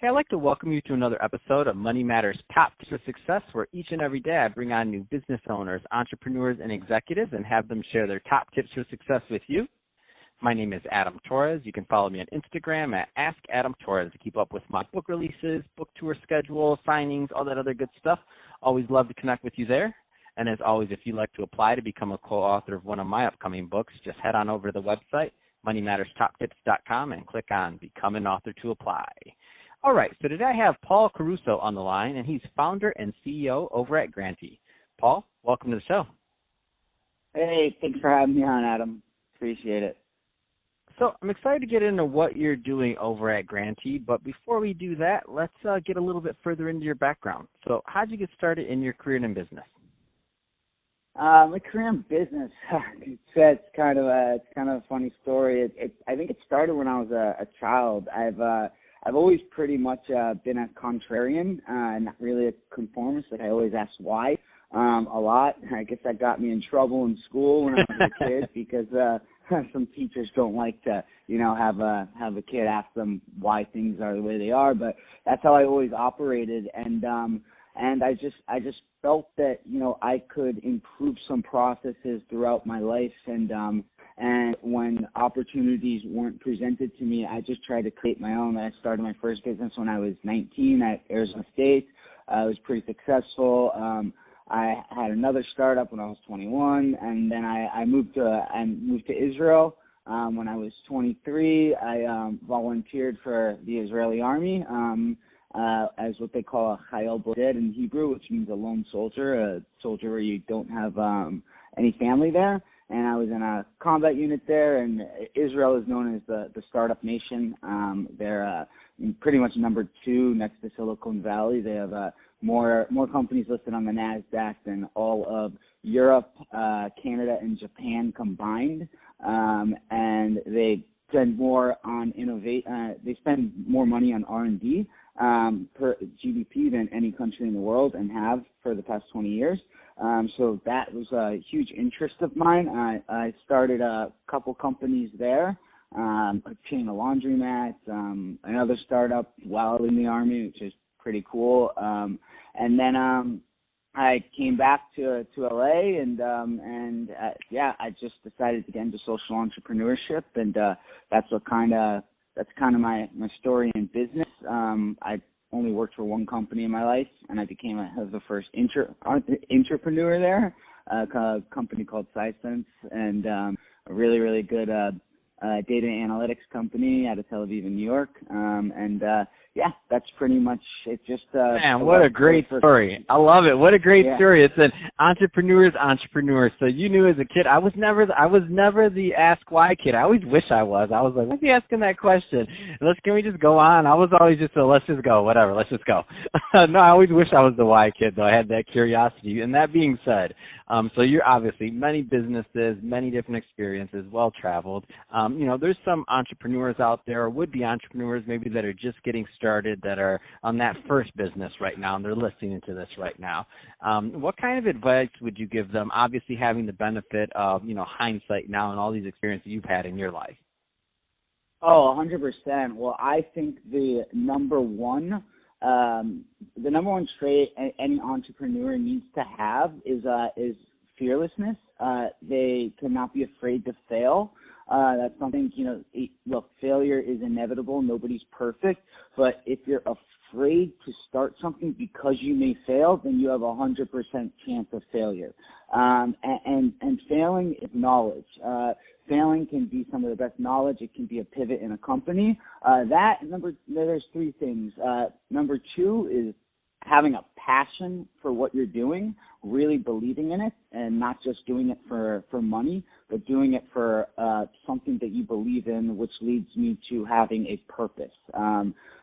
Hey, I'd like to welcome you to another episode of Money Matters Top Tips for Success, where each and every day I bring on new business owners, entrepreneurs, and executives and have them share their top tips for success with you. My name is Adam Torres. You can follow me on Instagram at AskAdamTorres to keep up with my book releases, book tour schedule, signings, all that other good stuff. Always love to connect with you there. And as always, if you'd like to apply to become a co-author of one of my upcoming books, just head on over to the website, moneymatterstoptips.com, and click on Become an Author to apply. All right, so today I have Paul Caruso on the line, and he's founder and CEO over at Grantey. Paul, welcome to the show. Hey, thanks for having me on, Adam. Appreciate it. So I'm excited to get into what you're doing over at Grantey, but before we do that, let's get a little bit further into your background. So how'd you get started in your career in business? My career in business, it's kind of a funny story. I think it started when I was a child. I've always pretty much been a contrarian, not really a conformist. Like I always ask why a lot. I guess that got me in trouble in school when I was a kid because some teachers don't like to, have a kid ask them why things are the way they are. But that's how I always operated, and I just felt that I could improve some processes throughout my life, and when opportunities weren't presented to me, I just tried to create my own. I started my first business when I was 19 at Arizona State. It was pretty successful. I had another startup when I was 21, and then I moved to Israel when I was 23. I volunteered for the Israeli army as what they call a chayil boded in Hebrew, which means a lone soldier, a soldier where you don't have any family there. And I was in a combat unit there, and Israel is known as the startup nation. They're pretty much number 2 next to Silicon Valley. They have more companies listed on the NASDAQ than all of Europe, Canada, and Japan combined. And they spend more on they spend more money on R&D per GDP than any country in the world, and have for the past 20 years. So that was a huge interest of mine. I started a couple companies there, a chain of laundromats, another startup while in the Army, which is pretty cool. And then I came back to LA, and I just decided to get into social entrepreneurship, and that's kind of my story in business. I only worked for one company in my life, and I became the first entrepreneur there, a company called SciSense, and a really, really good data analytics company out of Tel Aviv in New York. That's pretty much it. Just man, what a great story! I love it. What a great story! It's an entrepreneur's entrepreneur. So you knew as a kid, I was never the ask why kid. I always wish I was. I was like, why's he asking that question? Can we just go on? I was always just let's just go, whatever. Let's just go. No, I always wish I was the why kid, though. I had that curiosity. And that being said, so you're obviously many businesses, many different experiences, well traveled. There's some entrepreneurs out there, or would-be entrepreneurs maybe, that are just getting started, that are on that first business right now, and they're listening to this right now. What kind of advice would you give them, obviously having the benefit of, hindsight now and all these experiences you've had in your life? Oh, 100%. Well, I think the number one trait any entrepreneur needs to have is fearlessness. They cannot be afraid to fail. That's something, look, failure is inevitable. Nobody's perfect. But if you're afraid to start something because you may fail, then you have 100% chance of failure. And failing is knowledge. Failing can be some of the best knowledge. It can be a pivot in a company. There's 3 things. Number 2 is having a passion for what you're doing, really believing in it, and not just doing it for money, but doing it for something that you believe in, which leads me to having a purpose.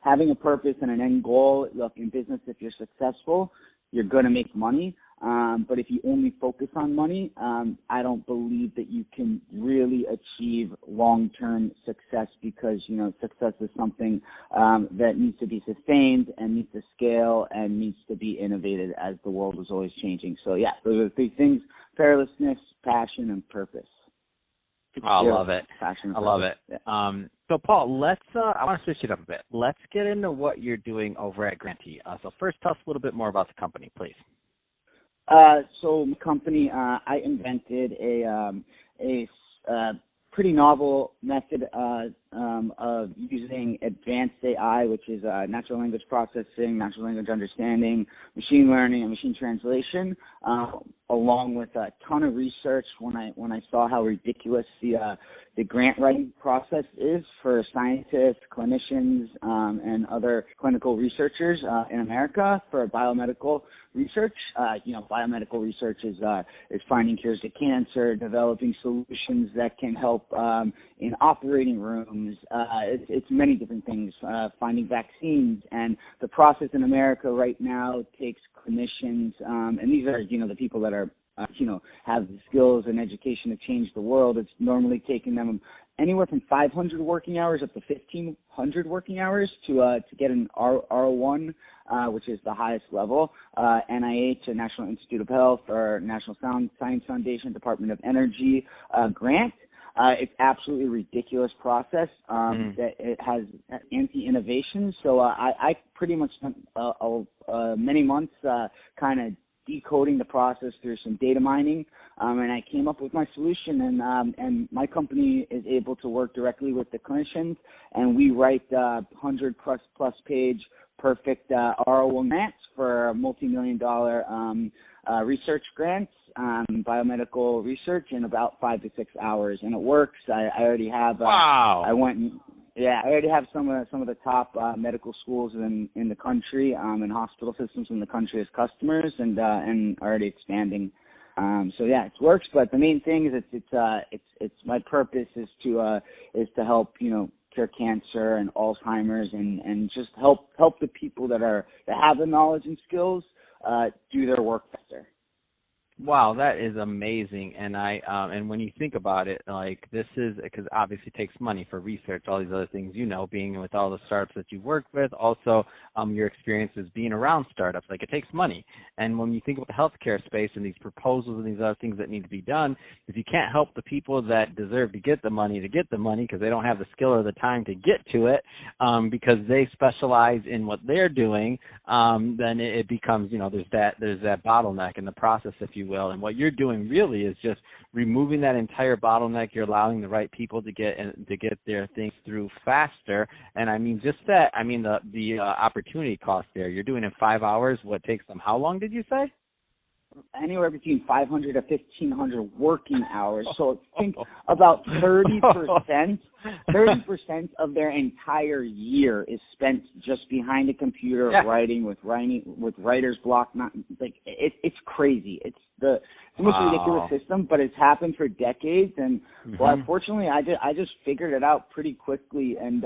Having a purpose and an end goal. Look, in business, if you're successful, you're going to make money. But if you only focus on money, I don't believe that you can really achieve long-term success, because, success is something that needs to be sustained and needs to scale and needs to be innovated as the world is always changing. So, those are the 3 things: fearlessness, passion, and purpose. I love it. I love it. Yeah. So, Paul, I want to switch it up a bit. Let's get into what you're doing over at Grantey. So first, tell us a little bit more about the company, please. So the company, I invented a pretty novel method of using advanced AI, which is natural language processing, natural language understanding, machine learning, and machine translation, along with a ton of research. When I saw how ridiculous the grant writing process is for scientists, clinicians, and other clinical researchers in America for biomedical research. Biomedical research is finding cures to cancer, developing solutions that can help in operating rooms. It's many different things, finding vaccines. And the process in America right now takes clinicians, and these are, the people that are, have the skills and education to change the world. It's normally taking them anywhere from 500 working hours up to 1,500 working hours to get an R1, which is the highest level, NIH, National Institute of Health, or National Science Foundation, Department of Energy grant. It's absolutely ridiculous process that it has anti-innovation. So I pretty much spent many months kind of decoding the process through some data mining, and I came up with my solution. And my company is able to work directly with the clinicians, and we write 100+ page perfect R01 grants for multi-million-dollar research grants, biomedical research in about 5 to 6 hours, and it works. I already have. Wow. I already have some of the top medical schools in the country, and hospital systems in the country as customers, and already expanding. So yeah, it works. But the main thing is it's my purpose is to help cure cancer and Alzheimer's, and just help the people that have the knowledge and skills do their work better. Wow, that is amazing. And and when you think about it, like, this is, because obviously it takes money for research, all these other things, being with all the startups that you work with, also your experiences being around startups, like, it takes money. And when you think about the healthcare space and these proposals and these other things that need to be done, if you can't help the people that deserve to get the money because they don't have the skill or the time to get to it, because they specialize in what they're doing, then it becomes, there's that bottleneck in the process, if you will. And what you're doing really is just removing that entire bottleneck. You're allowing the right people to get their things through faster. And the opportunity cost there, you're doing in 5 hours what takes them how long, did you say? Anywhere between 500 to 1,500 working hours. So think about 30% of their entire year is spent just behind a computer writing with writer's block. It's crazy. It's the most ridiculous system, but it's happened for decades. And well, unfortunately, I just figured it out pretty quickly, and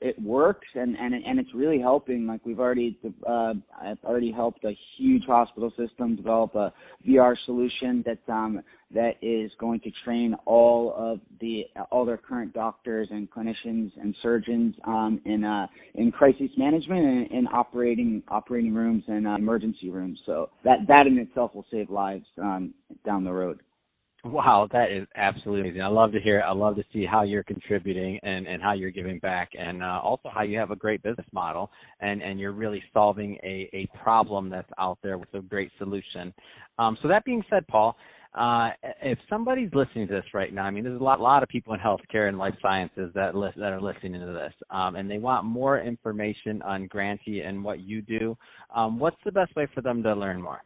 it works, and it's really helping. Like, I've already helped a huge hospital system develop a VR solution that is going to train all their current doctors and clinicians and surgeons in crisis management and in operating rooms and emergency rooms. So that in itself will save lives down the road. Wow, that is absolutely amazing. I love to hear it. I love to see how you're contributing and how you're giving back, and also how you have a great business model, and you're really solving a problem that's out there with a great solution. So that being said, Paul, if somebody's listening to this right now, there's a lot of people in healthcare and life sciences that are listening to this, and they want more information on Grantey and what you do. What's the best way for them to learn more?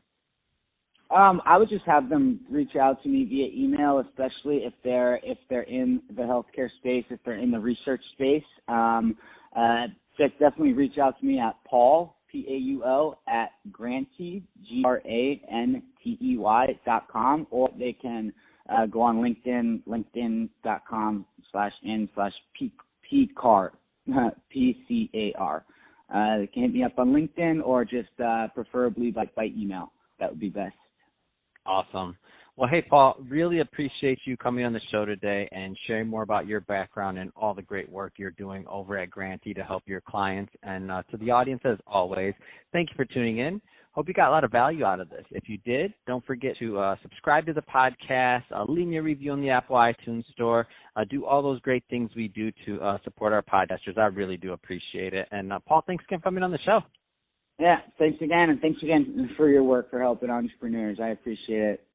I would just have them reach out to me via email, especially if they're in the healthcare space, if they're in the research space. Definitely reach out to me at Paul, Paul, at Grantey, GRANTEY.com, or they can go on LinkedIn, linkedin.com/n/PCAR, PCAR. They can hit me up on LinkedIn, or just preferably by email. That would be best. Awesome. Well, hey, Paul, really appreciate you coming on the show today and sharing more about your background and all the great work you're doing over at Grantey to help your clients. And to the audience, as always, thank you for tuning in. Hope you got a lot of value out of this. If you did, don't forget to subscribe to the podcast, leave me a review on the Apple iTunes Store, do all those great things we do to support our podcasters. I really do appreciate it. And Paul, thanks again for coming on the show. Yeah, thanks again, and thanks again for your work for helping entrepreneurs. I appreciate it.